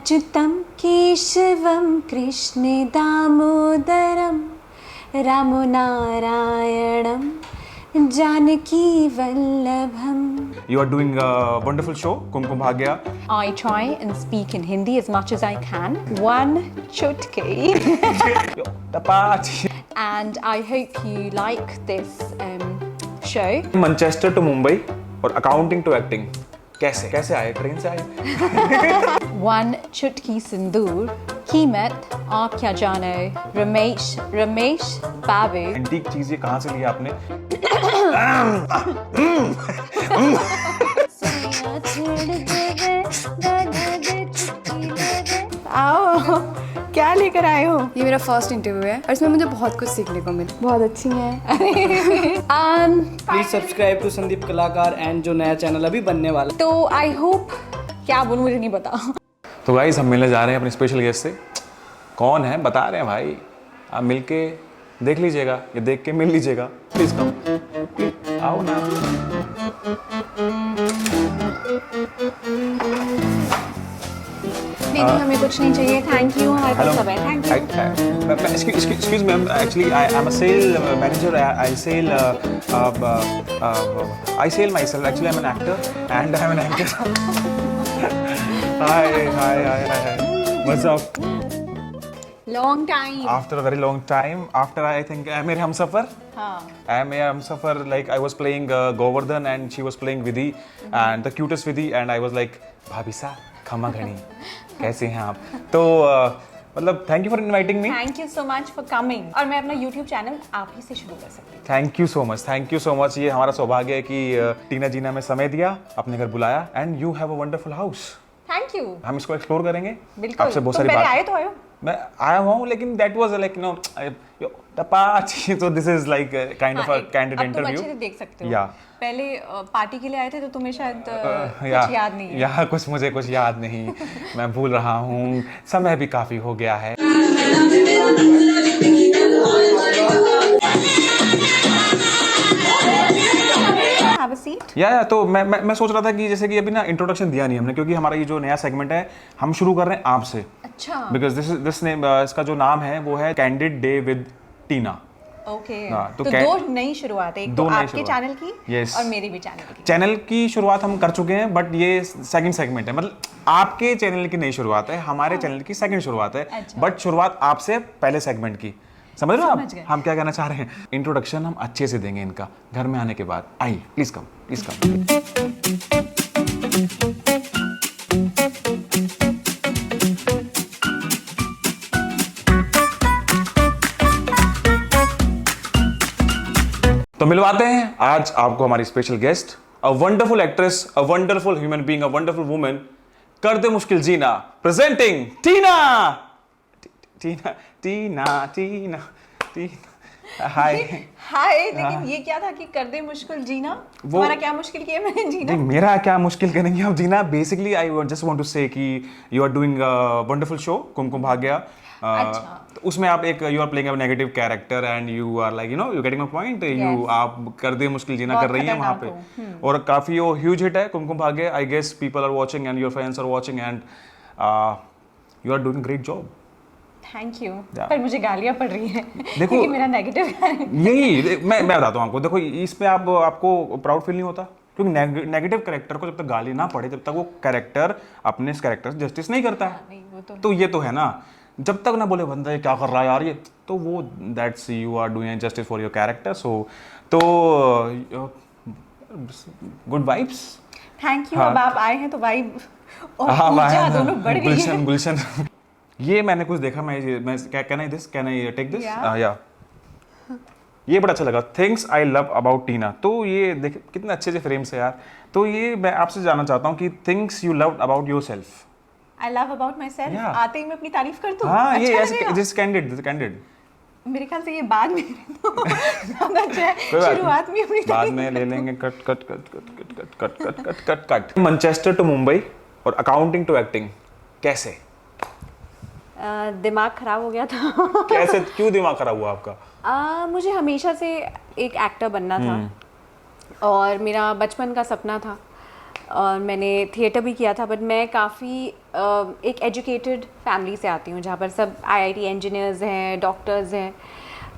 अच्युतं केशवं कृष्ण दामोदरं रामो नारायणं Janaki Vallabham. You are doing a wonderful show, Kumkum Bhagya. I try and speak in Hindi as much as I can. One chutki. And I hope you like this show. Manchester to Mumbai और accounting to acting. कैसे आए? Train से आए? One chutki sindoor, कीमत आप क्या जानो, रमेश बाबू. Antique चीज ये कहाँ से लिया आपने? आओ, क्या लेकर आए हो? ये मेरा फर्स्ट इंटरव्यू है और इसमें मुझे बहुत कुछ सीखने को मिला. बहुत अच्छी है. Please subscribe to Sandeep Kalakar and जो नया चैनल अभी बनने वाला. तो आई होप, क्या बोलूं मुझे नहीं पता. तो गाइस हम मिलने जा रहे हैं अपने स्पेशल गेस्ट से. कौन है बता रहे हैं भाई, आप मिलके देख लीजिएगा, ये देख के मिल लीजिएगा. प्लीज कम, आओ ना. नहीं हमें कुछ नहीं चाहिए, थैंक यू. हमारे पास सब है, thank you. Excuse me, actually I'm a sale manager. I sell myself. Actually I'm an actor and I'm an anchor. Hi. What's up? Long time. After a very long time, after I think I am a Humsafar. I am a Humsafar. Like I was playing Govardhan and she was playing Vidhi, and the cutest Vidhi, and I was like, भाभी सा खमा घनी, कैसे हैं आप? तो मतलब thank you for inviting me. Thank you so much for coming. और मैं अपना यूट्यूब चैनल आप ही से शुरू कर सकती हूँ. Thank you so much. ये हमारा सौभाग्य है कि टीना जी ने हमें समय दिया, अपने घर बुलाया, and you have a wonderful house. Thank you. हम इसको एक्सप्लोर करेंगे. बिल्कुल. आपसे बहुत तुम सारी पहले बात. आए तो आयो. मैं आया हूँ, लेकिन that was like no so this is like kind of a candid अब तुम interview. अच्छे से देख सकते हो. Yeah. पहले पार्टी के लिए आए थे तो तुम्हें शायद कुछ याद नहीं है. या मुझे कुछ याद नहीं. मैं भूल रहा हूँ. समय भी काफी हो गया है. Have a seat. या तो मैं सोच रहा था कि जैसे कि अभी ना इंट्रोडक्शन दिया नहीं हमने, क्योंकि हमारा ये जो नया सेगमेंट है हम शुरू कर रहे हैं आपसे. अच्छा. बिकॉज दिस नेम, इसका जो नाम है वो है candid day with Tina. Okay. तो तो दो नई शुरुआत है, एक तो आपके चैनल की Yes. और मेरी भी चैनल की. चैनल की शुरुआत हम कर चुके हैं, बट ये सेकंड सेगमेंट है. मतलब आपके चैनल की नई शुरुआत है, हमारे चैनल की सेकंड शुरुआत है. अच्छा. बट शुरुआत आपसे पहले सेगमेंट की. समझ रहे हो समझ गए. आप हम क्या कहना चाह रहे हैं? इंट्रोडक्शन हम अच्छे से देंगे इनका घर में आने के बाद. आइए प्लीज कम. तो मिलवाते हैं आज आपको हमारी special guest, a wonderful actress, a wonderful human being, a wonderful woman. कर दे मुश्किल जीना, प्रेजेंटिंग टीना. हाय. लेकिन ये क्या था कि कर दे मुश्किल जीना? तुम्हारा क्या मुश्किल किया मैंने जीना? नहीं, मेरा क्या मुश्किल करेंगे आप जीना. Basically I just want to say कि you are doing a wonderful show Kumkum Bhagya. तो उसमें आप एक you are playing a negative character and you are like you getting my point. You आप कर दे मुश्किल जीना कर रही हैं वहां पे, और काफी वो ह्यूज हिट है Kumkum Bhagya. I guess people are watching and your fans are watching and you are doing great job. Thank you. पर मुझे गालियां पड़ रही हैं देखो, क्योंकि मेरा नेगेटिव है. यही मैं बताता हूँ आपको. देखो इसमें आपको प्राउड फील नहीं होता, क्योंकि नेगेटिव कैरेक्टर को जब तक गाली ना पड़े तब तक वो कैरेक्टर अपने कैरेक्टर से जस्टिस नहीं करता है. नहीं, वो तो ये तो है ना. जब तक ना बोले बंदा ये क्या कर रहा है यार, ये तो वो that's you are doing justice for your character. So तो गुड वाइब्स. Thank you. अब आप आए हैं तो वाइब और ऊर्जा दोनों बढ़ गई है. गुलशन ये मैंने कुछ देखा. मैं कैन आई टेक दिस? या ये बड़ा अच्छा लगा. थिंग्स आई लव अबाउट टीना. तो ये देख कितने अच्छे से फ्रेम्स है यार. तो ये मैं आपसे जानना चाहता हूँ कि things you love about yourself. I love about myself. Yeah. आते ही मैं अपनी तारीफ कर दूं. हाँ, ये अच्छा ऐसे दिस कैंडिड. मेरे ख्याल से ये बाद में तो ज़्यादा अच्छा है. शुरुआत में अपनी बाद में ले लेंगे. कट. मैनचेस्टर टू मुंबई और अकाउंटिंग टू एक्टिंग. कैसे? दिमाग खराब हो गया था. कैसे? क्यों दिमाग खराब हुआ आपका? मुझे हमेशा से एक एक्टर बनना था और मेरा बचपन का सपना था. और मैंने थिएटर भी किया था, बट मैं काफ़ी एक एजुकेटेड फैमिली से आती हूँ जहाँ पर सब आईआईटी इंजीनियर्स हैं, डॉक्टर्स हैं।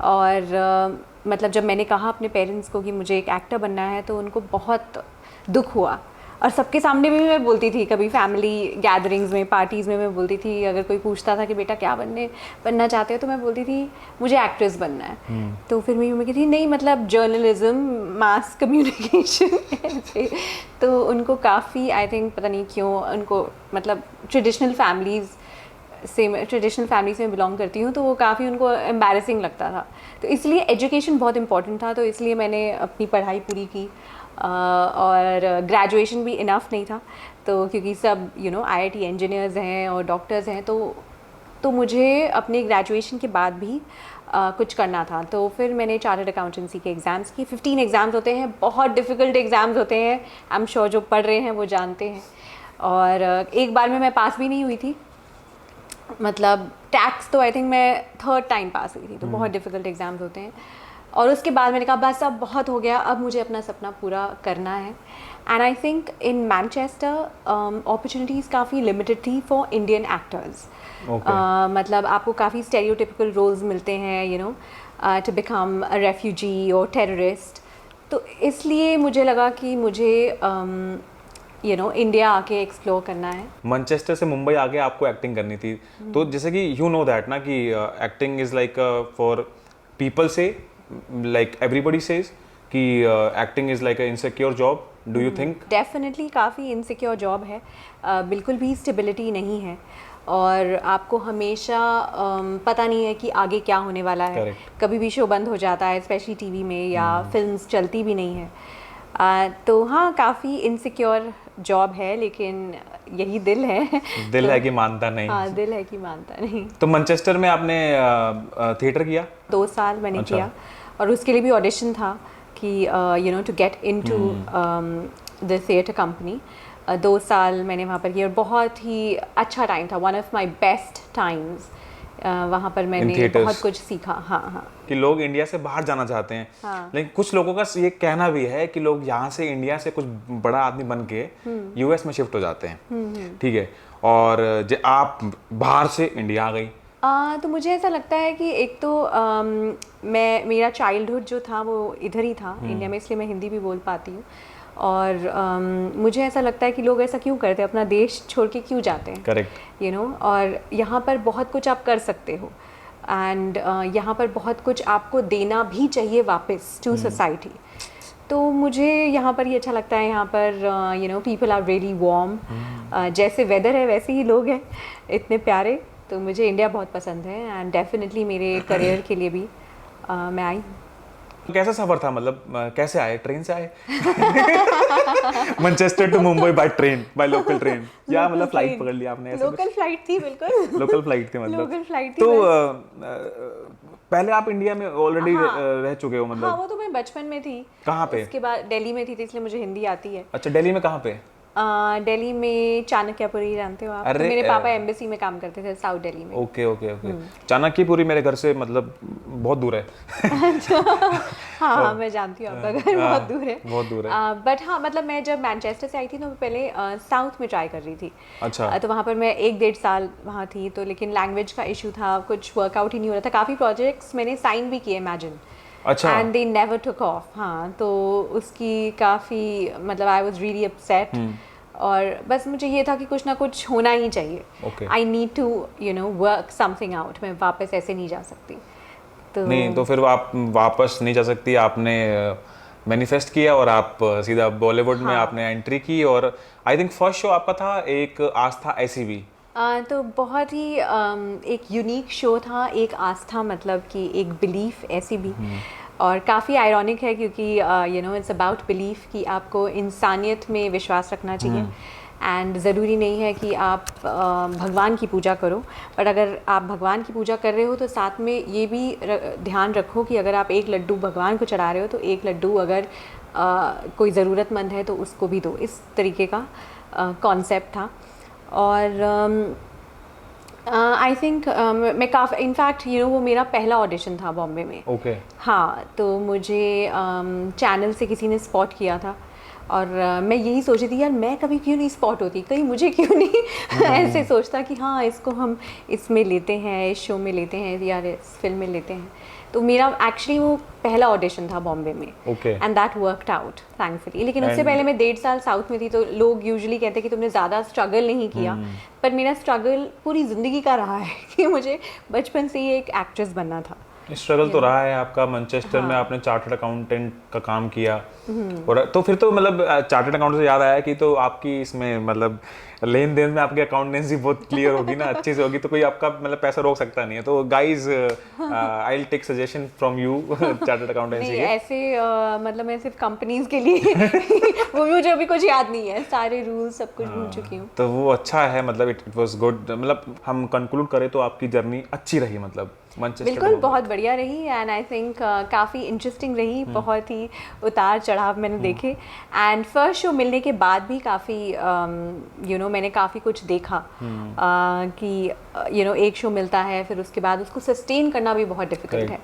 और मतलब जब मैंने कहा अपने पेरेंट्स को कि मुझे एक एक्टर बनना है तो उनको बहुत दुख हुआ। और सबके सामने भी मैं बोलती थी, कभी फैमिली गैदरिंग्स में, पार्टीज़ में मैं बोलती थी, अगर कोई पूछता था कि बेटा क्या बनना चाहते हो, तो मैं बोलती थी मुझे एक्ट्रेस बनना है। तो फिर मेरी मम्मी कहती थी नहीं मतलब जर्नलिज्म, मास कम्युनिकेशन ऐसे। तो उनको काफ़ी, आई थिंक पता नहीं क्यों, उनको मतलब ट्रेडिशनल फैमिलीज़ में बिलोंग करती हूँ, तो वो काफ़ी उनको एम्बैरेसिंग लगता था। तो इसलिए एजुकेशन बहुत इंपॉर्टेंट था, तो इसलिए मैंने अपनी पढ़ाई पूरी की। और ग्रेजुएशन भी इनफ नहीं था, तो क्योंकि सब आईआईटी इंजीनियर्स हैं और डॉक्टर्स हैं, तो मुझे अपने ग्रेजुएशन के बाद भी कुछ करना था। तो फिर मैंने चार्टर्ड अकाउंटेंसी के एग्ज़ाम्स की। 15 एग्ज़ाम्स होते हैं, बहुत डिफ़िकल्ट एग्ज़ाम्स होते हैं, आई एम श्योर जो पढ़ रहे हैं वो जानते हैं। और एक बार में मैं पास भी नहीं हुई थी, मतलब टैक्स तो आई थिंक मैं 3rd टाइम पास हुई थी। तो बहुत डिफ़िकल्ट एग्ज़ाम्स होते हैं। और उसके बाद मैंने कहा बस अब बहुत हो गया, अब मुझे अपना सपना पूरा करना है। And I think in Manchester opportunities काफ़ी लिमिटेड थी फॉर इंडियन एक्टर्स। मतलब आपको काफ़ी स्टेरियोटिपिकल रोल्स मिलते हैं, टू बिकम अ रेफ्यूजी और टेररिस्ट। तो इसलिए मुझे लगा कि मुझे इंडिया आके एक्सप्लोर करना है। मैनचेस्टर से मुंबई आके आपको एक्टिंग करनी थी, तो जैसे कि यू नो दैट ना कि acting is like for people से, like everybody says कि acting is like a insecure job. Do you think? Definitely काफ़ी insecure job है, बिल्कुल भी stability नहीं है, और आपको हमेशा पता नहीं है कि आगे क्या होने वाला है। Correct. कभी भी शो बंद हो जाता है, स्पेशली टीवी में, या फिल्म्स चलती भी नहीं है। तो हाँ, काफ़ी इनसिक्योर जॉब है, लेकिन यही दिल है। दिल है कि मानता नहीं। हाँ, दिल है कि मानता नहीं। तो मैनचेस्टर में आपने थिएटर किया? 2 साल मैंने किया, और उसके लिए भी ऑडिशन था कि to get into the theatre company. 2 साल मैंने वहाँ पर किया, और बहुत ही अच्छा टाइम था, one of my best times. वहाँ पर मैंने बहुत कुछ सीखा। हाँ कि लोग इंडिया से बाहर जाना चाहते हैं। हाँ। लेकिन कुछ लोगों का ये कहना भी है कि लोग यहाँ से, इंडिया से कुछ बड़ा आदमी बन के यूएस में शिफ्ट हो जाते हैं, ठीक है, और आप बाहर से इंडिया आ गई। तो मुझे ऐसा लगता है कि एक तो मेरा चाइल्डहुड जो था वो इधर ही था, इंडिया में, इसलिए मैं हिंदी भी बोल पाती हूँ। और मुझे ऐसा लगता है कि लोग ऐसा क्यों करते हैं, अपना देश छोड़ के क्यों जाते हैं। करेक्ट। और यहाँ पर बहुत कुछ आप कर सकते हो, एंड यहाँ पर बहुत कुछ आपको देना भी चाहिए वापस टू सोसाइटी। तो मुझे यहाँ पर ये अच्छा लगता है। यहाँ पर पीपल आर रियली वार्म, जैसे वेदर है वैसे ही लोग हैं, इतने प्यारे। तो मुझे इंडिया बहुत पसंद है, एंड डेफिनेटली मेरे करियर के लिए भी मैं आई। कैसा सफर था, मतलब कैसे आए? ट्रेन से आए? Manchester to Mumbai by train, by local train, या मतलब फ्लाइट पकड़ लिया आपने? लोकल फ्लाइट थी, बिल्कुल लोकल फ्लाइट थी, मतलब लोकल फ्लाइट थी। तो पहले आप इंडिया में ऑलरेडी रह चुके हो, मतलब? हाँ, वो तो मैं बचपन में थी। कहाँ पे? उसके बाद दिल्ली में थी, तो इसलिए मुझे हिंदी आती है। अच्छा, दिल्ली में कहाँ पे? दिल्ली में चाणक्यपुरी, जानते हो आप? तो मेरे पापा एम्बेसी में काम करते थे साउथ दिल्ली में। Okay okay okay. चाणक्यपुरी मेरे घर से मतलब बहुत दूर है। हाँ, मैं जानती हूँ आपका घर बहुत दूर है, बहुत दूर है। बट हाँ, मतलब मैं जब मैनचेस्टर से आई थी तो मैं पहले साउथ में ट्राई कर रही थी। अच्छा। तो वहाँ पर मैं 1-1.5 साल वहाँ थी, तो लेकिन लैंग्वेज का इशू था, कुछ वर्कआउट ही नहीं हो रहा था। काफ़ी प्रोजेक्ट्स मैंने साइन भी किए, इमेजिन। अच्छा। And they never took off. हाँ, तो उसकी काफ़ी, मतलब आई वॉज रियली अपसेट। और बस मुझे ये था कि कुछ ना कुछ होना ही चाहिए। I need to work something out. मैं वापस ऐसे नहीं जा सकती। तो नहीं, तो फिर आप वापस नहीं जा सकती, आपने मैनिफेस्ट किया और आप सीधा बॉलीवुड में आपने एंट्री की। और आई थिंक फर्स्ट शो आपका था एक आस्था ऐसी भी। तो बहुत ही एक यूनिक शो था, एक आस्था, मतलब कि एक बिलीफ ऐसी भी। और काफ़ी आयरॉनिक है, क्योंकि इट्स अबाउट बिलीफ कि आपको इंसानियत में विश्वास रखना चाहिए। एंड ज़रूरी नहीं है कि आप भगवान की पूजा करो, बट अगर आप भगवान की पूजा कर रहे हो तो साथ में ये भी ध्यान रखो कि अगर आप एक लड्डू भगवान को चढ़ा रहे हो तो एक लड्डू अगर कोई ज़रूरतमंद है तो उसको भी दो। इस तरीके का कॉन्सेप्ट था। और आई थिंक मैं काफ़ी, इनफैक्ट वो मेरा पहला ऑडिशन था बॉम्बे में। ओके। हाँ, तो मुझे चैनल से किसी ने स्पॉट किया था, और मैं यही सोच रही थी यार मैं कभी क्यों नहीं स्पॉट होती, कहीं मुझे क्यों नहीं ऐसे सोचता कि हाँ इसको हम इसमें लेते हैं, इस शो में लेते हैं यार इस फिल्म में लेते हैं। तो मेरा एक्चुअली वो पहला ऑडिशन था बॉम्बे में, and that worked out thankfully. लेकिन उससे पहले मैं 1.5 साल साउथ में थी, तो लोग यूजुअली कहते हैं कि तुमने ज़्यादा स्ट्रगल नहीं किया, पर मेरा स्ट्रगल पूरी ज़िंदगी का रहा है कि मुझे बचपन से ही एक एक्ट्रेस बनना था। स्ट्रगल तो रहा है आपका। मैनचेस्टर में आपने चार्टर्ड अकाउंटेंट का काम किया, और तो फिर तो मतलब चार्टर्ड अकाउंटेंट से याद आया कि तो आपकी इसमें मतलब लेन देन में आपकी अकाउंटेंसी बहुत क्लियर होगी ना, अच्छी से होगी, तो कोई आपका मतलब पैसा रोक सकता नहीं है। तो guys I will take suggestion from you chartered accountancy के। ऐसे मतलब मैं सिर्फ कंपनीज के लिए वो भी मुझे अभी कुछ याद नहीं है, सारे रूल्स सब कुछ भूल चुकी हूँ। तो वो अच्छा है, मतलब इट वाज गुड। मतलब हम कंक्लूड करें तो आपकी जर्नी अच्छी रही, मतलब बिल्कुल बहुत बढ़िया रही, एंड आई थिंक काफ़ी इंटरेस्टिंग रही, बहुत ही उतार चढ़ाव मैंने देखे। एंड फर्स्ट शो मिलने के बाद भी काफ़ी यू नो मैंने काफ़ी कुछ देखा कि यू नो एक शो मिलता है फिर उसके बाद उसको सस्टेन करना भी बहुत डिफिकल्ट है।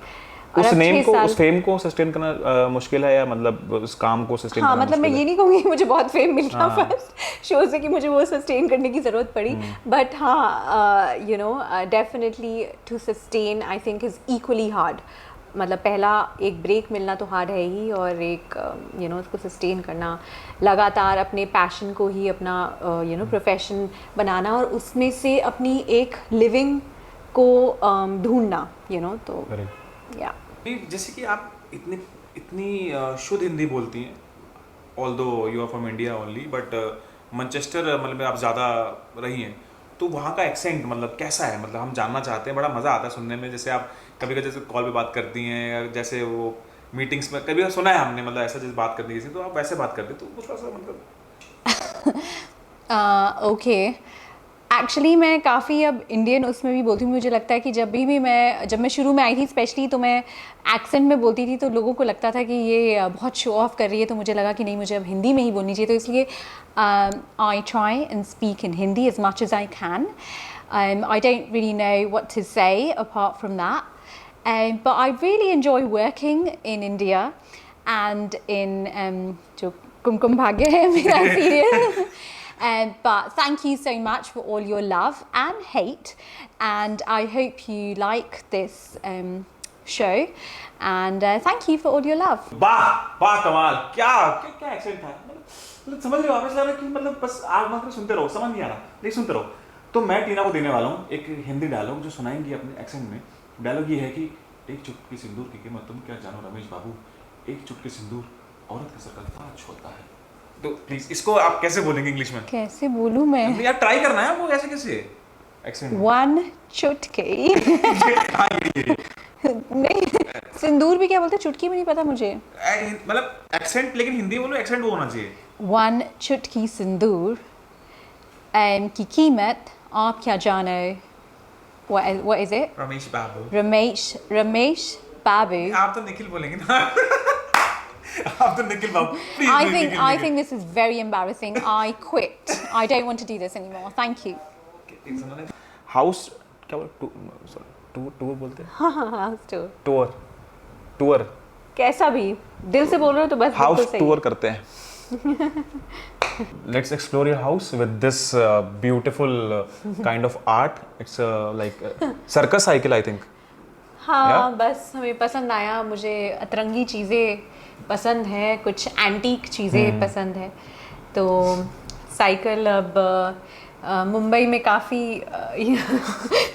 उस नेम को, उस फेम को सस्टेन करना मुश्किल है, या मतलब उस काम को सस्टेन करना मतलब मैं ये नहीं कहूँगी मुझे बहुत फेम मिल गया फर्स्ट शो से कि मुझे वो सस्टेन करने की ज़रूरत पड़ी, बट हाँ you know definitely to sustain I think is equally hard. मतलब पहला एक ब्रेक मिलना तो हार्ड है ही, और एक यू नो उसको सस्टेन करना, लगातार अपने पैशन को ही अपना यू नो प्रोफेशन बनाना और उसमें से अपनी एक लिविंग को ढूंढना, यू नो। तो या जैसे कि आप इतनी शुद्ध हिंदी बोलती हैं, although you are from India only, but Manchester मतलब में आप ज़्यादा रही हैं, तो वहाँ का एक्सेंट मतलब कैसा है? मतलब हम जानना चाहते हैं, बड़ा मज़ा आता है सुनने में। जैसे आप कभी कभी जैसे कॉल पे बात करती हैं, या जैसे वो मीटिंग्स में कभी सुना है हमने, मतलब ऐसा जैसे बात करती है तो आप वैसे बात करते, तो वो थोड़ा सा मतलब ओके, एक्चुअली मैं काफ़ी अब इंडियन उसमें भी बोलती हूँ। मुझे लगता है कि जब मैं शुरू में आई थी स्पेशली, तो मैं एक्सेंट में बोलती थी, तो लोगों को लगता था कि ये बहुत शो ऑफ कर रही है, तो मुझे लगा कि नहीं, मुझे अब हिंदी में ही बोलनी चाहिए। तो इसलिए I try and speak in Hindi as much as I can. I don't really know what to say apart from that, but I really enjoy working in India and in जो कुमकुम भाग्य है मेरा serial. But thank you so much for all your love and hate, and I hope you like this show, and thank you for all your love. वाह कमाल, क्या क्या accent था, मतलब समझ रहे हो आप? ऐसा लग रहा है कि मतलब बस आप मतलब सुनते रहो, समझ नहीं आ रहा, लेकिन सुनते रहो। तो मैं टीना को देने वाला हूँ एक हिंदी डायलॉग जो सुनाएंगी अपने एक्सेंट में। डायलॉग ये है कि एक चुटकी सिंदूर की कीमत तुम क्या जानो रमेश बाबू, एक चुटकी सिंदूर औरत का सर का ताज होता है। तो प्लीज इसको आप कैसे बोलेंगे इंग्लिश में? कैसे बोलूँ मैं? यार ट्राई करना है, वो ऐसे कैसे एक्सेंट? One चुटकी नहीं, सिंदूर भी क्या बोलते हैं? चुटकी भी नहीं पता मुझे। मतलब एक्सेंट, लेकिन हिंदी बोलो, एक्सेंट वो होना चाहिए। One चुटकी सिंदूर की कीमत आप क्या जानो? What is it? रमेश बाबू। रमेश बाबू। आप तो निखिल बोलेंगे ना। आप तो निखिल बाबू। I think this is very embarrassing. I quit. I don't want to do this anymore. Thank you. House क्या टूर बोलते हैं? हाँ टूर कैसा भी दिल से बोल रहे हो तो बस हाउस टूर करते हैं। Let's explore your house with this beautiful kind of art. It's like circus cycle, I think. हाँ बस हमें पसंद आया, मुझे अतरंगी चीज़ें पसंद है, कुछ एंटीक चीज़ें पसंद है, तो साइकिल अब मुंबई में काफ़ी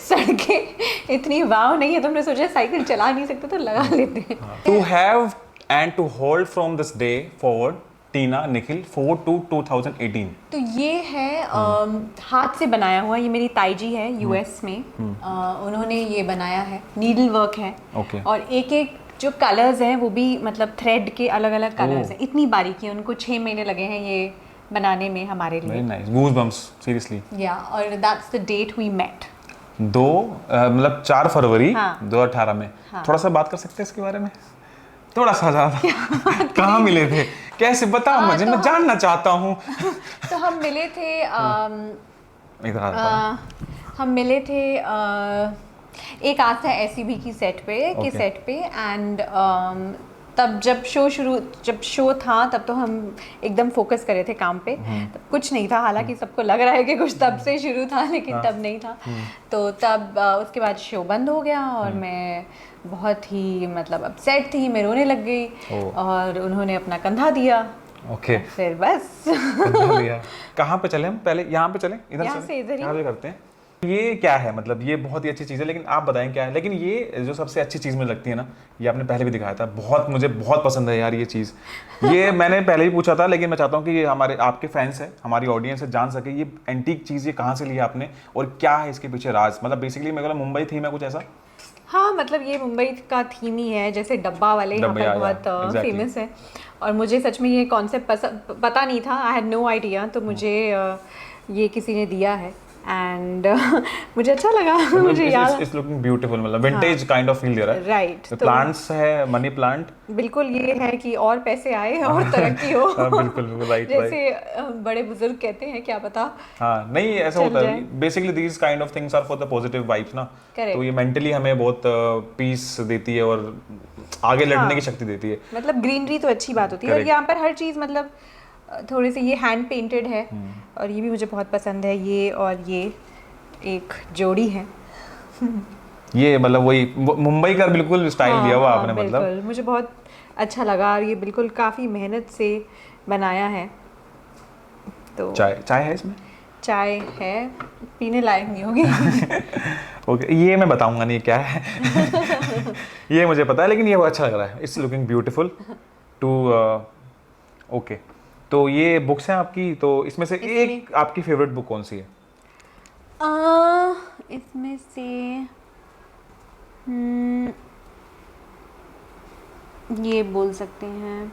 सड़कें इतनी वाव नहीं है, तो हमने सोचा साइकिल चला नहीं सकते तो लगा लेते हैं। To have and to hold from this day forward, Tina Nikhil forward to 2018. तो ये है हाथ से बनाया हुआ, ये मेरी ताई जी है यूएस में, उन्होंने ये बनाया है, नीडल वर्क है। Okay. और एक एक जो कलर्स हैं वो भी मतलब थ्रेड के अलग अलग कलर्स हैं, इतनी बारीकी है, उनको 6 महीने लगे हैं ये बनाने में हमारे लिए। Very nice. Goosebumps, seriously. और that's the date we met. मतलब 4 फरवरी हाँ. 2018 में। थोड़ा सा बात कर सकते हैं इसके बारे में? थोड़ा सा ज़्यादा। कहाँ मिले थे? कैसे बताओ मुझे, मैं जानना चाहता हूँ। तो हम मिले थे इधर आता हूँ। हम मिले थे एक आज था SCB की सेट पे एंड तब जब शो था तब तो हम एकदम फोकस करे थे काम पे, तब कुछ नहीं था, हालांकि सबको लग रहा है कि कुछ तब से शुरू था लेकिन तब नहीं था। तो तब उसके बाद शो बंद हो गया और मैं बहुत ही मतलब अपसेट थी, मैं रोने लग गई और उन्होंने अपना कंधा दिया। ओके फिर बस कहाँ पे चले हम, पहले यहाँ पे चले, इधर यहाँ चले? से इधर ही। यहाँ पे करते हैं। ये क्या है, मतलब ये बहुत ही अच्छी चीज़ है, लेकिन आप बताएं क्या है। लेकिन ये जो सबसे अच्छी चीज़ मुझे लगती है ना, ये आपने पहले भी दिखाया था, बहुत मुझे बहुत पसंद है यार ये चीज़। ये मैंने पहले ही पूछा था, लेकिन मैं चाहता हूँ कि ये हमारे आपके फैंस है, हमारी ऑडियंस है, जान सके ये एंटीक चीज़ ये कहाँ से लिया आपने और क्या है इसके पीछे राज। मतलब बेसिकली मेरे को मुंबई थीम है कुछ ऐसा। हाँ, मतलब ये मुंबई का थीम ही है, जैसे डब्बा वाले यहाँ पर बहुत फेमस है और मुझे सच में ये कॉन्सेप्ट पता नहीं था, आई हैड नो आइडिया। तो मुझे ये किसी ने दिया है एंड मुझे अच्छा लगा। मुझे याद इट्स लुकिंग ब्यूटीफुल, मतलब विंटेज काइंड ऑफ फील दे रहा है। राइट। प्लांट्स है, मनी प्लांट, बिल्कुल ये है कि और पैसे आए और तरक्की हो। बिल्कुल राइट। जैसे बड़े बुजुर्ग कहते हैं, क्या पता। हाँ नहीं ऐसा होता है basically, these kind of things are for the positive vibes ना। तो ये मेंटली हमें बहुत पीस देती है और आगे लड़ने की शक्ति देती है। मतलब ग्रीनरी तो अच्छी बात होती है और यहाँ पर हर चीज़ मतलब थोड़े से ये हैंड पेंटेड है और ये भी मुझे बहुत पसंद है। ये और ये एक जोड़ी है। ये मतलब वही मुंबई का बिल्कुल स्टाइल दिया हुआ आपने। मतलब मुझे बहुत अच्छा लगा और ये बिल्कुल काफ़ी मेहनत से बनाया है। तो चाय है इसमें? चाय है, पीने लायक नहीं होगी। ओके ये मैं बताऊंगा नहीं क्या है। ये मुझे पता है, लेकिन ये अच्छा लग रहा है। It's looking beautiful too okay. तो ये बुक्स हैं आपकी, तो इसमें से एक आपकी फेवरेट बुक कौन सी है? इसमें से ये बोल सकते हैं,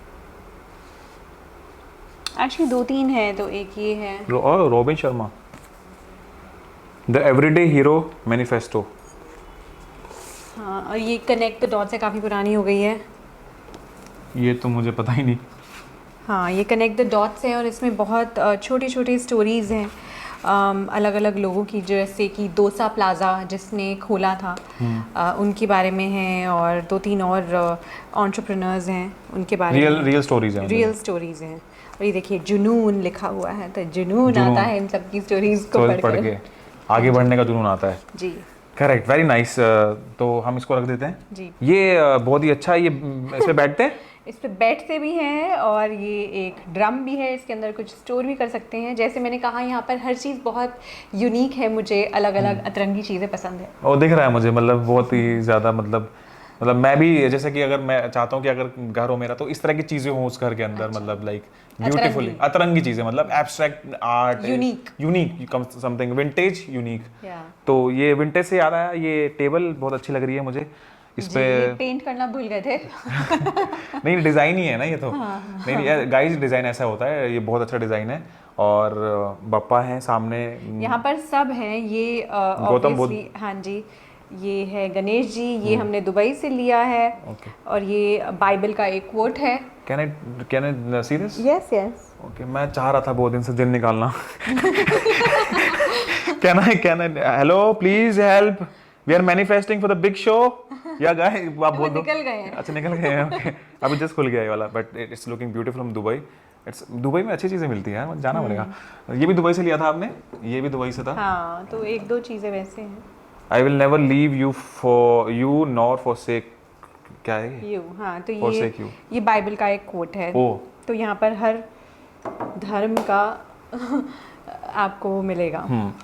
एक्चुअली 2-3 है, तो एक ये है robin Sharma, the everyday hero manifesto. हाँ, और ये कनेक्ट द डॉट्स है, काफ़ी पुरानी हो गई है। ये तो मुझे पता ही नहीं। हाँ, ये कनेक्ट द डॉट्स है और इसमें बहुत छोटी छोटी स्टोरीज़ हैं अलग अलग लोगों की, जैसे कि डोसा प्लाज़ा जिसने खोला था उनके बारे में है और 2-3 और एंटरप्रेन्योर्स हैं उनके बारे में। रियल स्टोरीज हैं। रियल स्टोरीज़ हैं। और ये देखिए जुनून लिखा हुआ है, तो जुनून आता है इन सब की स्टोरीज़ को पढ़ के आगे बढ़ने का जुनून आता है। जी करेक्ट, वेरी नाइस। तो हम इसको रख देते हैं जी। ये बहुत ही अच्छा है। ये इस पे बैठते हैं, इस पे बैठते भी हैं और ये एक ड्रम भी है, इसके अंदर कुछ स्टोर भी कर सकते हैं। जैसे मैंने कहा यहाँ पर हर चीज़ बहुत यूनिक है, मुझे अलग अलग अतरंगी चीज़ें पसंद है। और दिख रहा है मुझे, मतलब बहुत ही ज़्यादा, मतलब मैं भी जैसे कि अगर मैं चाहता हूँ कि अगर घर हो मेरा तो इस तरह की चीज़ें हों उस घर के अंदर। मतलब लाइक ब्यूटीफुली अतरंगी चीज़ें, मतलब abstract art, unique something vintage unique. तो ये विंटेज से याद आया, ये टेबल बहुत अच्छी लग रही है मुझे। इस पे पेंट करना भूल गए थे। नहीं डिज़ाइन ही है ना ये तो। नहीं गाइस डिज़ाइन ऐसा होता है, ये बहुत अच्छा डिज़ाइन है। और बप्पा है सामने, यहाँ पर सब हैं। ये गौतम बुद्ध, हाँ जी, ये है गणेश जी, ये हमने दुबई से लिया है। और ये बाइबल का एक कोट है। Can I see this? Yes yes. Okay, मैं चाह रहा था बहुत दिन से दिन निकालना। Can I hello please help, we are manifesting for the big show. या गाइस आप बोल दो। निकल गए हैं। अच्छा निकल गए हैं, ओके। अभी जस्ट खुल गया ये वाला, but it's looking beautiful from Dubai. It's Dubai में अच्छी चीज़ें मिलती हैं यार, जाना पड़ेगा। ये भी दुबई से लिया था आपने? ये भी दुबई से था? हाँ, तो 1-2 चीज़ें वैसे हैं। I will never leave you for you nor forsake, क्या है यू? हाँ, तो forsake you। ये बाइबल का एक कोट है। तो यहाँ पर हर धर्म का आपको मिलेगा।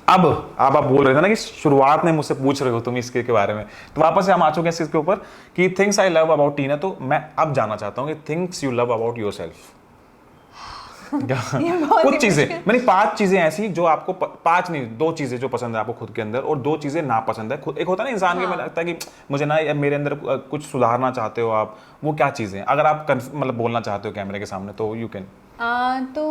अब आप बोल रहे थे ना कि शुरुआत में मुझसे पूछ रहे हो तुम इसके के बारे में, तो वापस से हम आ चुके हैं इसके ऊपर कि थिंग्स आई लव अबाउट टीना। तो मैं अब जानना चाहता हूँ कि things you love about yourself. कुछ चीजें, मैंने 5 चीजें ऐसी जो आपको 5 नहीं 2 चीजें जो पसंद है आपको खुद के अंदर और 2 चीजें ना पसंद है खुद। एक होता है ना इंसान के में लगता है कि मुझे ना मेरे अंदर कुछ सुधारना चाहते हो आप, वो क्या चीजें हैं? अगर आप मतलब बोलना चाहते हो कैमरे के सामने तो यू कैन। तो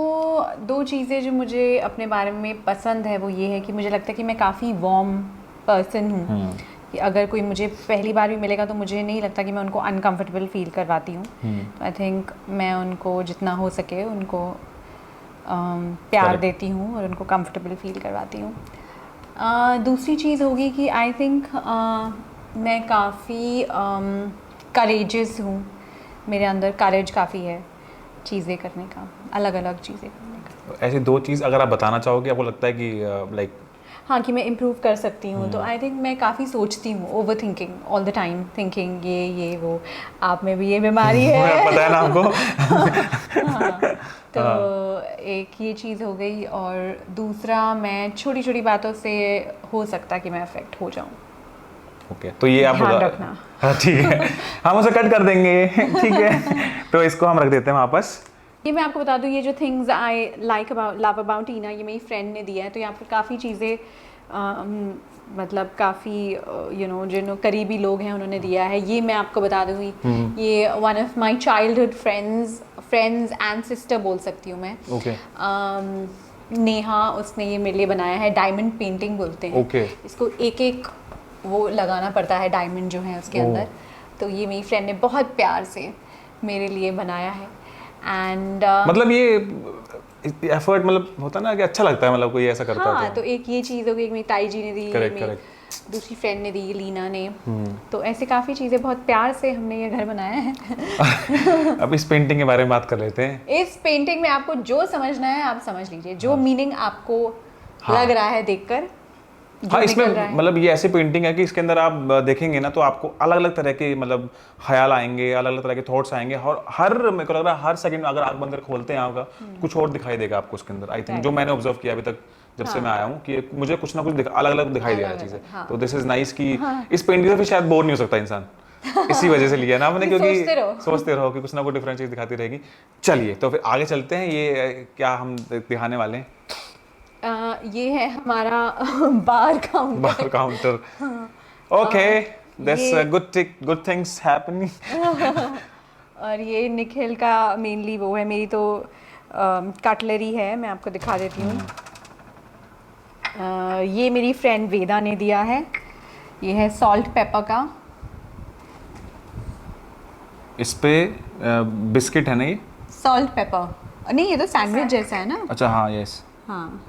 2 चीज़ें जो मुझे अपने बारे में पसंद है वो ये है कि मुझे लगता है कि मैं काफ़ी वार्म पर्सन हूँ। कि अगर कोई मुझे पहली बार भी मिलेगा तो मुझे नहीं लगता कि मैं उनको अनकंफर्टेबल फील करवाती हूँ। तो आई थिंक मैं उनको जितना हो सके उनको प्यार देती हूँ और उनको कंफर्टेबल फील करवाती हूँ। दूसरी चीज़ होगी कि आई थिंक मैं काफ़ी करेजियस हूँ। मेरे अंदर करेज काफ़ी है चीज़ें करने का, अलग अलग चीज़ें करने का। ऐसी 2 चीज़ अगर आप बताना चाहोगे, आपको लगता है कि लाइक हाँ कि मैं इम्प्रूव कर सकती हूँ, तो आई थिंक मैं काफ़ी सोचती हूँ, over thinking all the time, thinking ये वो। आप में भी ये बीमारी है पता है ना आपको। हाँ, तो एक ये चीज़ हो गई, और दूसरा मैं छोटी छोटी बातों से हो सकता कि मैं अफेक्ट हो जाऊँ। ओके, तो ये आप ध्यान रखना। हाँ ठीक है, हम उसे कट कर देंगे ठीक है, तो इसको हम रख देते हैं वापस। ये मैं आपको बता दूँ, ये जो things I like about love about Tina, ये मेरी फ्रेंड ने दिया है। तो यहाँ पर काफ़ी चीज़ें मतलब काफ़ी जिन करीबी लोग हैं उन्होंने दिया है। ये मैं आपको बता दूँ, ये one of my childhood friends and sister बोल सकती हूँ मैं। ओके। नेहा, उसने ये मेरे लिए बनाया है, डायमंड पेंटिंग बोलते हैं। ओके। इसको एक एक वो लगाना पड़ता है, डायमंड जो है उसके अंदर। तो ये मेरी फ्रेंड ने बहुत प्यार से मेरे लिए बनाया है। एंड मतलब ये एफर्ट मतलब होता है ना कि अच्छा लगता है, मतलब कोई ऐसा करता है हाँ, तो एक ये चीज़ हो गई, मेरी ताई जी ने दी, मेरी दूसरी फ्रेंड ने दी, लीना ने। तो ऐसे काफ़ी चीज़ें बहुत प्यार से हमने ये घर बनाया है। अब इस पेंटिंग के बारे में बात कर लेते हैं। इस पेंटिंग में आपको जो समझना है आप समझ लीजिए, जो मीनिंग आपको लग रहा है देखकर। हाँ, इसमें मतलब ये ऐसी पेंटिंग है कि इसके अंदर आप देखेंगे ना तो आपको अलग अलग तरह के मतलब ख्याल आएंगे, अलग अलग तरह के थॉट्स आएंगे, और हर मेरे को लग रहा है हर सेकंड अगर आँख बंद कर खोलते हैं आपका, कुछ और दिखाई देगा आपको उसके अंदर। आई थिंक जो मैंने ऑब्जर्व किया अभी तक जब से मैं आया हूँ कि मुझे कुछ ना कुछ अलग अलग दिखाई दे रहा है चीजें। तो दिस इज नाइस कि इस पेंटिंग से फिर शायद बोर नहीं हो सकता इंसान। इसी वजह से लिया ना मैंने, क्योंकि सोचते रहो कि कुछ ना कुछ डिफरेंट चीज दिखाती रहेगी। चलिए तो फिर आगे चलते हैं। ये क्या हम दिखाने वाले हैं? ये है हमारा bar counter. Okay, that's good things happening. और ये निखिल का मेनली वो है, मेरी तो कटलरी है, मैं आपको दिखा देती हूँ। ये मेरी फ्रेंड वेदा ने दिया है, ये है सॉल्ट पेपर का। इस पे बिस्किट है ना, ये सॉल्ट पेपर नहीं, ये तो सैंडविच जैसा है ना। अच्छा हाँ, यस, हाँ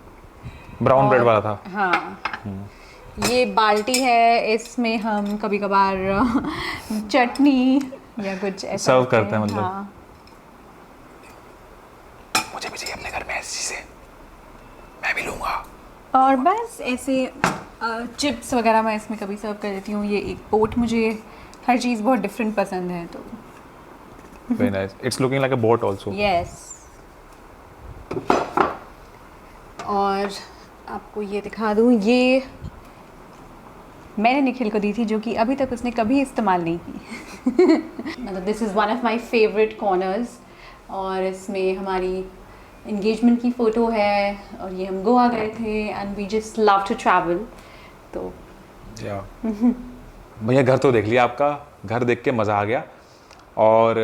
ब्राउन ब्रेड वाला था। हाँ। ये बाल्टी है, इसमें हम कभी कभार चटनी या कुछ ऐसा सर्व करते हैं मतलब। हाँ। मुझे भी चाहिए अपने घर में ऐसी चीजें, मैं भी लूंगा। और बस ऐसे चिप्स वगैरह मैं इसमें कभी सर्व कर देती हूँ। ये एक बोट, मुझे हर चीज़ बहुत डिफरेंट पसंद है तो। Very nice, it's looking like a boat also. Yes. और आपको ये दिखा दूँ, ये मैंने निखिल को दी थी, जो कि अभी तक उसने कभी इस्तेमाल नहीं की। मतलब this is one of my favourite corners, और इसमें हमारी एंगेजमेंट की फ़ोटो है, और ये हम गोवा गए थे and we just love to travel. तो भैया घर तो देख लिया, आपका घर देख के मज़ा आ गया। और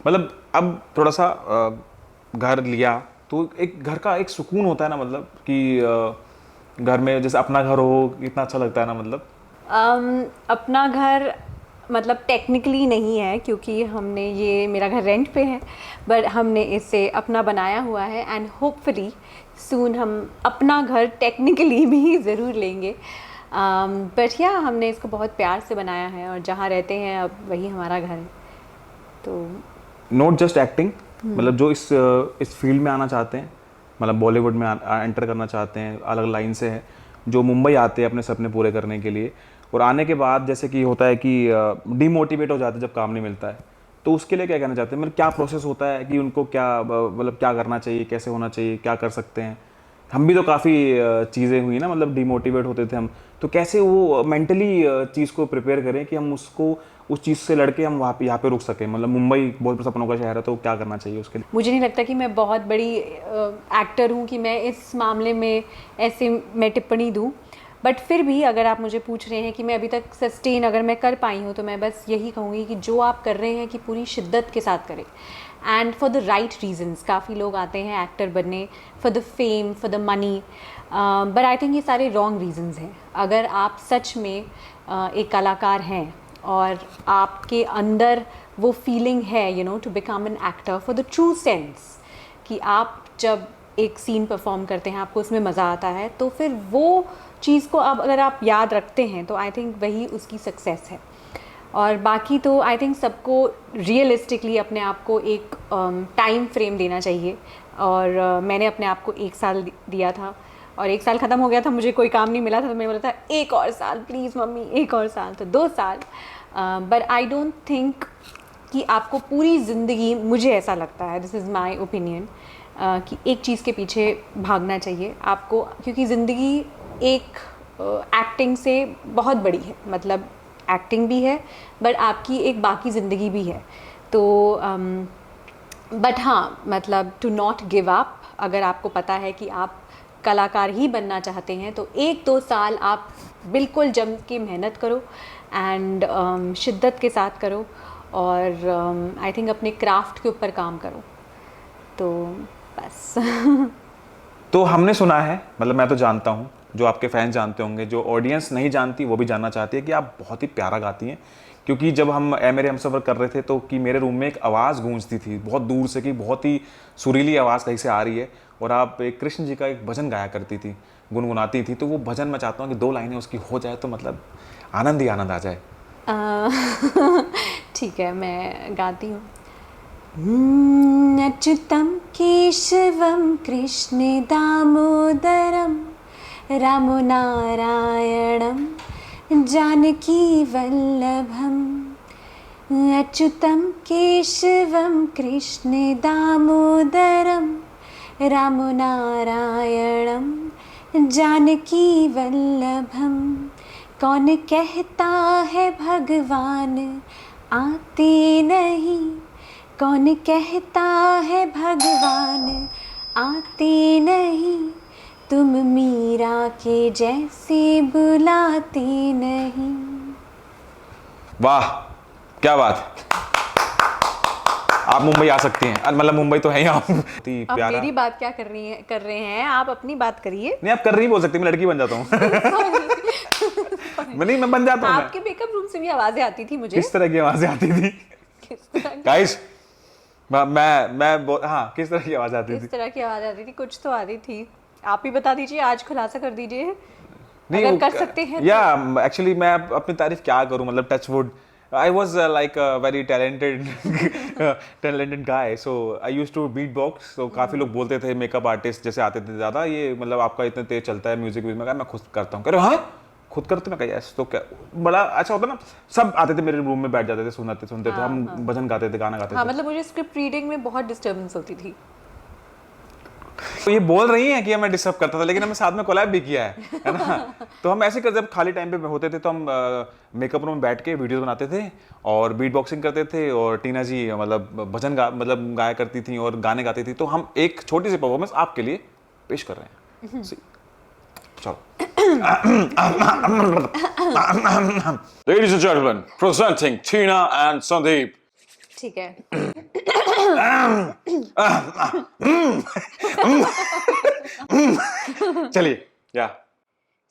मतलब अब थोड़ा सा घर लिया तो एक घर का एक सुकून होता है ना, मतलब कि घर में जैसे अपना घर हो, कितना अच्छा लगता है ना। मतलब अपना घर मतलब टेक्निकली नहीं है, क्योंकि हमने ये मेरा घर रेंट पे है, बट हमने इसे अपना बनाया हुआ है एंड होपफुली सून हम अपना घर टेक्निकली भी ज़रूर लेंगे। बट या हमने इसको बहुत प्यार से बनाया है, और जहाँ रहते हैं अब वही हमारा घर है। तो नॉट जस्ट एक्टिंग, मतलब जो इस फील्ड में आना चाहते हैं, मतलब बॉलीवुड में एंटर करना चाहते हैं, अलग लाइन से हैं, जो मुंबई आते हैं अपने सपने पूरे करने के लिए, और आने के बाद जैसे कि होता है कि डीमोटिवेट हो जाते हैं जब काम नहीं मिलता है, तो उसके लिए क्या कहना चाहते हैं? मतलब क्या प्रोसेस होता है कि उनको क्या मतलब क्या करना चाहिए, कैसे होना चाहिए, क्या कर सकते हैं? हम भी तो काफ़ी चीज़ें हुई ना, मतलब डीमोटिवेट होते थे हम, तो कैसे वो मेंटली चीज़ को प्रिपेयर करें कि हम उसको उस चीज़ से लड़के हम वहाँ पे यहाँ पे रुक सकें? मतलब मुंबई बहुत सपनों का शहर है, तो क्या करना चाहिए उसके लिए? मुझे नहीं लगता कि मैं बहुत बड़ी एक्टर हूँ कि मैं इस मामले में ऐसे मैं टिप्पणी दूँ, बट फिर भी अगर आप मुझे पूछ रहे हैं कि मैं अभी तक सस्टेन अगर मैं कर पाई हूँ, तो मैं बस यही कहूँगी कि जो आप कर रहे हैं कि पूरी शिद्दत के साथ करें, and for the right reasons. काफ़ी लोग आते हैं एक्टर बनने for the fame, for the money, but I think ये सारे रॉन्ग रीजंस हैं। अगर आप सच में एक कलाकार हैं और आपके अंदर वो फीलिंग है to become an actor for the true sense, कि आप जब एक सीन परफॉर्म करते हैं आपको उसमें मज़ा आता है, तो फिर वो चीज़ को अब अगर आप याद रखते हैं तो आई थिंक वही उसकी सक्सेस है। और बाकी तो आई थिंक सबको रियलिस्टिकली अपने आप को एक टाइम फ्रेम देना चाहिए। और मैंने अपने आप को 1 साल दिया था और 1 साल ख़त्म हो गया था, मुझे कोई काम नहीं मिला था, तो मैंने बोला था 1 और साल प्लीज़ मम्मी, 1 और साल, तो 2 साल। बट आई डोंट थिंक कि आपको पूरी ज़िंदगी, मुझे ऐसा लगता है, दिस इज़ माई ओपिनियन, कि एक चीज़ के पीछे भागना चाहिए आपको, क्योंकि ज़िंदगी एक एक्टिंग से बहुत बड़ी है, मतलब एक्टिंग भी है बट आपकी एक बाकी ज़िंदगी भी है। तो बट हाँ, मतलब टू नॉट गिव अप। अगर आपको पता है कि आप कलाकार ही बनना चाहते हैं तो 1-2 साल आप बिल्कुल जम के मेहनत करो एंड शिद्दत के साथ करो और आई थिंक अपने क्राफ्ट के ऊपर काम करो, तो बस। तो हमने सुना है, मतलब मैं तो जानता हूँ, जो आपके फैंस जानते होंगे, जो ऑडियंस नहीं जानती वो भी जानना चाहती है कि आप बहुत ही प्यारा गाती हैं। क्योंकि जब हम ए मेरे हमसफ़र कर रहे थे तो कि मेरे रूम में एक आवाज़ गूंजती थी बहुत दूर से कि बहुत ही सुरीली आवाज़ कहीं से आ रही है और आप एक कृष्ण जी का एक भजन गाया करती थी, गुनगुनाती थी। तो वो भजन मैं चाहता हूँ कि 2 लाइनें उसकी हो जाए तो मतलब आनंद ही आनंद आ जाए। ठीक है, मैं गाती हूँ। अच्युतं केशवं कृष्ण दामोदरं रामो नारायणं जानकी वल्लभम्। अच्युतं केशवं कृष्ण दामोदरं रामो नारायणं जानकी वल्लभम्। कौन कहता है भगवान आते नहीं, कौन कहता है भगवान आते नहीं, तुम मीरा के जैसे बुलाते नहीं। वाह, क्या बात! आप मुंबई आ सकती हैं, मतलब मुंबई तो है ही आप। आप प्यारा। मेरी बात क्या कर रहे हैं, आप अपनी बात करिए। नहीं, आप कर रही बोल सकती, मैं लड़की बन जाता हूँ। मैं बन जाता हूँ। आपके मेकअप रूम से भी आवाजें आती थी मुझे। किस तरह की आवाजें आती थी गाइस? हाँ, किस तरह की आवाज आती थी? किस तरह की आवाज आती थी? कुछ तो आती थी, आप ही बता दीजिए, आज खुलासा कर दीजिए नहीं, अगर कर सकते हैं। या एक्चुअली मैं अपनी तारीफ क्या करूं, मतलब touch wood, I was like a very talented guy, so I used to beat box. तो काफी लोग बोलते थे, मेकअप आर्टिस्ट जैसे आते थे ज्यादा, ये मतलब आपका इतना तेज चलता है म्यूजिक में। मैं खुद करता हूँ। कह रहे हाँ खुद करते? मैं कहा यस। तो क्या बड़ा अच्छा होता ना, सब आते थे मेरे रूम में, बैठ जाते थे, सुनते थे, हम भजन गाते थे, गाना गाते थे। मतलब मुझे स्क्रिप्ट रीडिंग में बहुत डिस्टर्बेंस होती थी। तो ये बोल रही हैं कि मैं डिस्टर्ब करता था, लेकिन हमने साथ में कोलैब भी किया है ना। तो हम ऐसे कर, जब खाली टाइम पे होते थे तो हम मेकअप रूम में बैठ के वीडियोस बनाते थे और बीट बॉक्सिंग करते थे, और टीना जी मतलब भजन मतलब गाया करती थी और गाने गाती थी। तो हम एक छोटी सी परफॉर्मेंस आपके लिए पेश कर रहे हैं। चलो। Ladies and gentlemen, presenting Tina and Sandeep. ठीक है। चलिए, या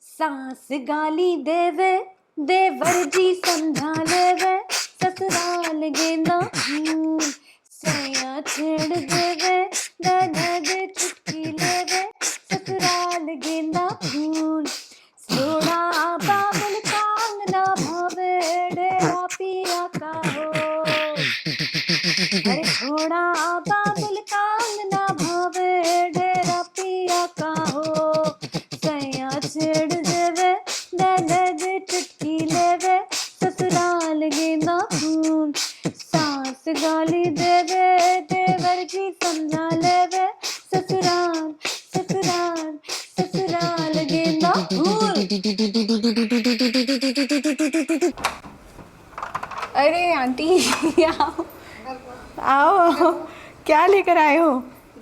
सांस गाली देवे देवर जी संभालेवे, ससुराल गेंदा सैया छेड़ देवे, ननद चुटकी लेवे, ससुराल गेंदा फूल, सोना बाबुल कांगना भवे डेरा पिया का हो। अरे थोड़ा बाबुल कांगना भवे डेरा पिया का हो, सैया छेड़ देवे, ननद चुटकी लेवे, ससुराल गेंदा फूल, सास गाली देवे, देवर जी समझा लेवे, ससुराल ससुराल ससुराल गेंदा फूल। अरे आंटी आओ आओ, क्या लेकर आए हो?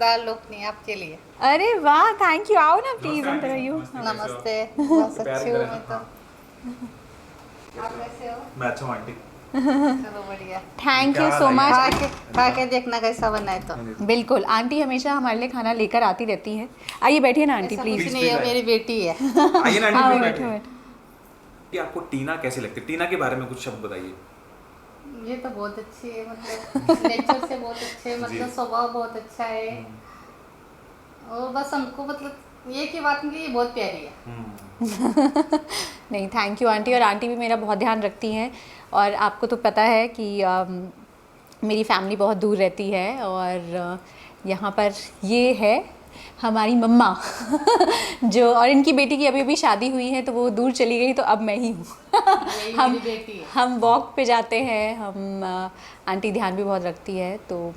दाल लोखनी आपके लिए। अरे वाह, थैंक यू। आओ ना प्लीज, अंदर आइयो। नमस्ते, बहुत अच्छी हूँ मैं तो। आप कैसे हो? मैं अच्छा हूँ आंटी। चलो बढ़िया। Thank you so much. खा के देखना कैसा बना है तो। बिल्कुल, आंटी हमेशा हमारे लिए खाना लेकर आती रहती है। आइए बैठिए ना आंटी ऐसा प्लीज। कुछ नहीं है, मेरी बेटी है। आइए ना आओ आंटी, बैठो बैठो। बैठो। कि आपको टीना कैसी लगती है? टीना के बारे में कुछ शब्द बताइए। ये तो बहुत अच्छी है, मतलब नेचर से बहुत अच्छे, मतलब स्वभाव बहुत अच्छा है। और बस हमको मतलब ये की बात नहीं, ये बहुत प्यारी है। नहीं, थैंक यू आंटी। और आंटी भी मेरा बहुत ध्यान रखती हैं। और आपको तो पता है कि मेरी फैमिली बहुत दूर रहती है और यहाँ पर ये है हमारी मम्मा जो, और इनकी बेटी की अभी अभी शादी हुई है तो वो दूर चली गई, तो अब मैं ही हूँ। हम मेरी बेटी है। हम वॉक पे जाते हैं, हम आंटी ध्यान भी बहुत रखती है। तो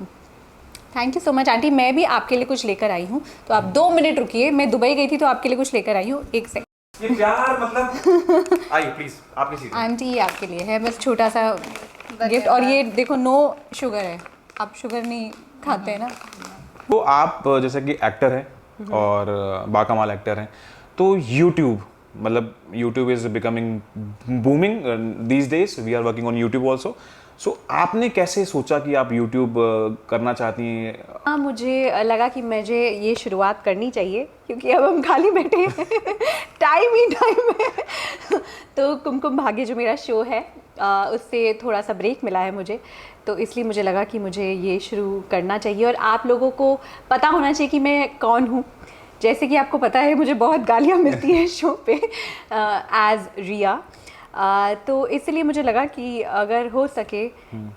thank you so much aunty. मैं भी आपके लिए कुछ लेकर आई हूँ, तो आप 2 मिनट रुकिए। मैं दुबई गई थी तो आपके लिए कुछ लेकर आई हूँ, 1 सेकंड। ये प्यार मतलब आइए प्लीज आपकी चीज। आंटी ये आपके लिए है, बस छोटा सा गिफ्ट। और ये देखो, नो शुगर है, आप शुगर नहीं खाते हैं ना। तो आप जैसे कि एक्टर हैं और बाकमाल एक्टर हैं, तो YouTube मतलब YouTube is becoming booming these days, we are working on YouTube also. So आपने कैसे सोचा कि आप YouTube करना चाहती हैं? हाँ, मुझे लगा कि मुझे ये शुरुआत करनी चाहिए क्योंकि अब हम खाली बैठे हैं टाइम ही टाइम है। तो कुमकुम भाग्य जो मेरा शो है उससे थोड़ा सा ब्रेक मिला है मुझे, तो इसलिए मुझे लगा कि मुझे ये शुरू करना चाहिए। और आप लोगों को पता होना चाहिए कि मैं कौन हूँ। जैसे कि आपको पता है मुझे बहुत गालियाँ मिलती हैं शो पे एज रिया। तो इसलिए मुझे लगा कि अगर हो सके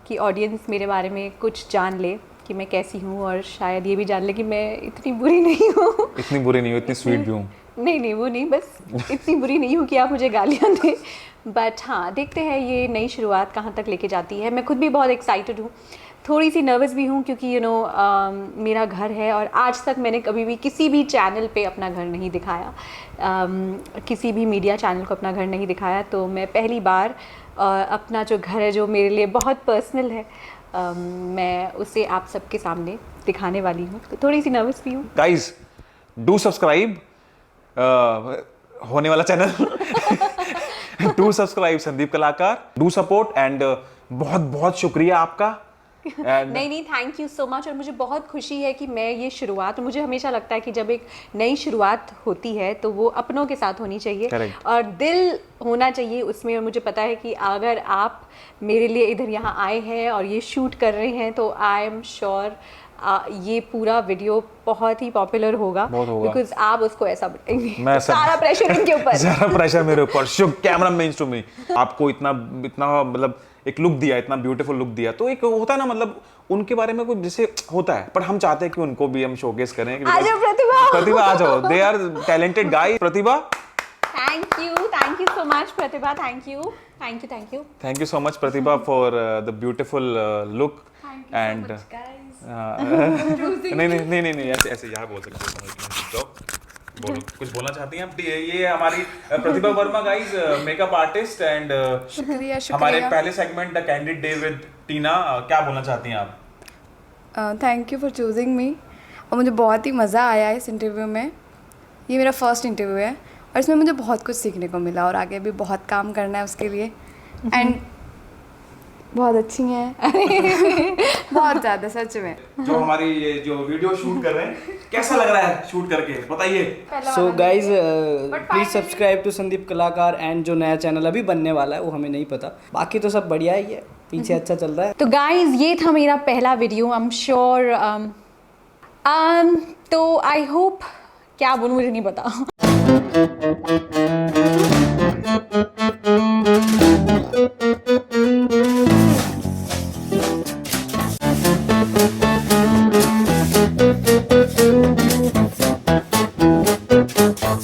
कि ऑडियंस मेरे बारे में कुछ जान ले कि मैं कैसी हूँ, और शायद ये भी जान ले कि मैं इतनी बुरी नहीं हूँ। इतनी बुरी नहीं हो, इतनी स्वीट भी हूँ। नहीं, वो नहीं, बस इतनी बुरी नहीं हूँ कि आप मुझे गालियाँ दें। बट हाँ, देखते हैं ये नई शुरुआत कहाँ तक लेके जाती है। मैं खुद भी बहुत एक्साइटेड हूँ, थोड़ी सी नर्वस भी हूँ क्योंकि मेरा घर है और आज तक मैंने कभी भी किसी भी चैनल पे अपना घर नहीं दिखाया, किसी भी मीडिया चैनल को अपना घर नहीं दिखाया। तो मैं पहली बार अपना जो घर है, जो मेरे लिए बहुत पर्सनल है, मैं उसे आप सबके सामने दिखाने वाली हूँ। तो थोड़ी सी नर्वस भी हूँ। गाइज डू सब्सक्राइब होने वाला चैनल डू सब्सक्राइब संदीप कलाकार, डू सपोर्ट एंड बहुत बहुत शुक्रिया आपका। नहीं, थैंक यू सो मच। और मुझे बहुत खुशी है कि मैं ये शुरुआत, मुझे हमेशा लगता है कि जब एक नई शुरुआत होती है तो वो अपनों के साथ होनी चाहिए। Correct. और दिल होना चाहिए उसमें। और मुझे पता है कि अगर आप मेरे लिए इधर यहाँ आए हैं और ये शूट कर रहे हैं तो आई एम श्योर ये पूरा वीडियो बहुत ही पॉपुलर होगा, बिकॉज आप उसको ऐसा बताएंगे। मैं सारा प्रेशर इनके ऊपर। सारा प्रेशर मेरे ऊपर। शुभ कैमरा मेन्स टू मी। आपको इतना मतलब एक लुक दिया, इतना ब्यूटीफुल लुक दिया, तो एक होता है ना, मतलब उनके बारे में कुछ जैसे होता है, पर हम चाहते हैं कि उनको भी हम शोकेस करें। आ जाओ प्रतिभा। प्रतिभा आ जाओ, they are talented guys. Pratibha, thank you so much Pratibha, thank you thank you so much Pratibha for the beautiful look and नहीं ऐसे यहाँ बोल सकते हो। बोलो, कुछ बोलना चाहती हैं आप? ये हमारी Pratibha Verma guys, makeup artist and शुक्रिया हमारे पहले segment the candid day with Tina. क्या बोलना चाहती हैं आप? Thank you for choosing me. और मुझे बहुत ही मज़ा आया इस इंटरव्यू में। ये मेरा फर्स्ट इंटरव्यू है और इसमें मुझे बहुत कुछ सीखने को मिला और आगे भी बहुत काम करना है उसके लिए। एंड बहुत अच्छी हैं बहुत ज़्यादा, सच में। जो हमारी ये जो वीडियो शूट कर रहे हैं, कैसा लग रहा है शूट करके, बताइए। So guys please subscribe to Sandeep Kalakar and जो नया चैनल अभी बनने वाला है वो हमें नहीं पता, बाकी तो सब बढ़िया ही है, पीछे अच्छा चल रहा है। तो गाइज ये था मेरा पहला वीडियो। आई एम श्योर तो आई होप, क्या बोलूँ मुझे नहीं पता।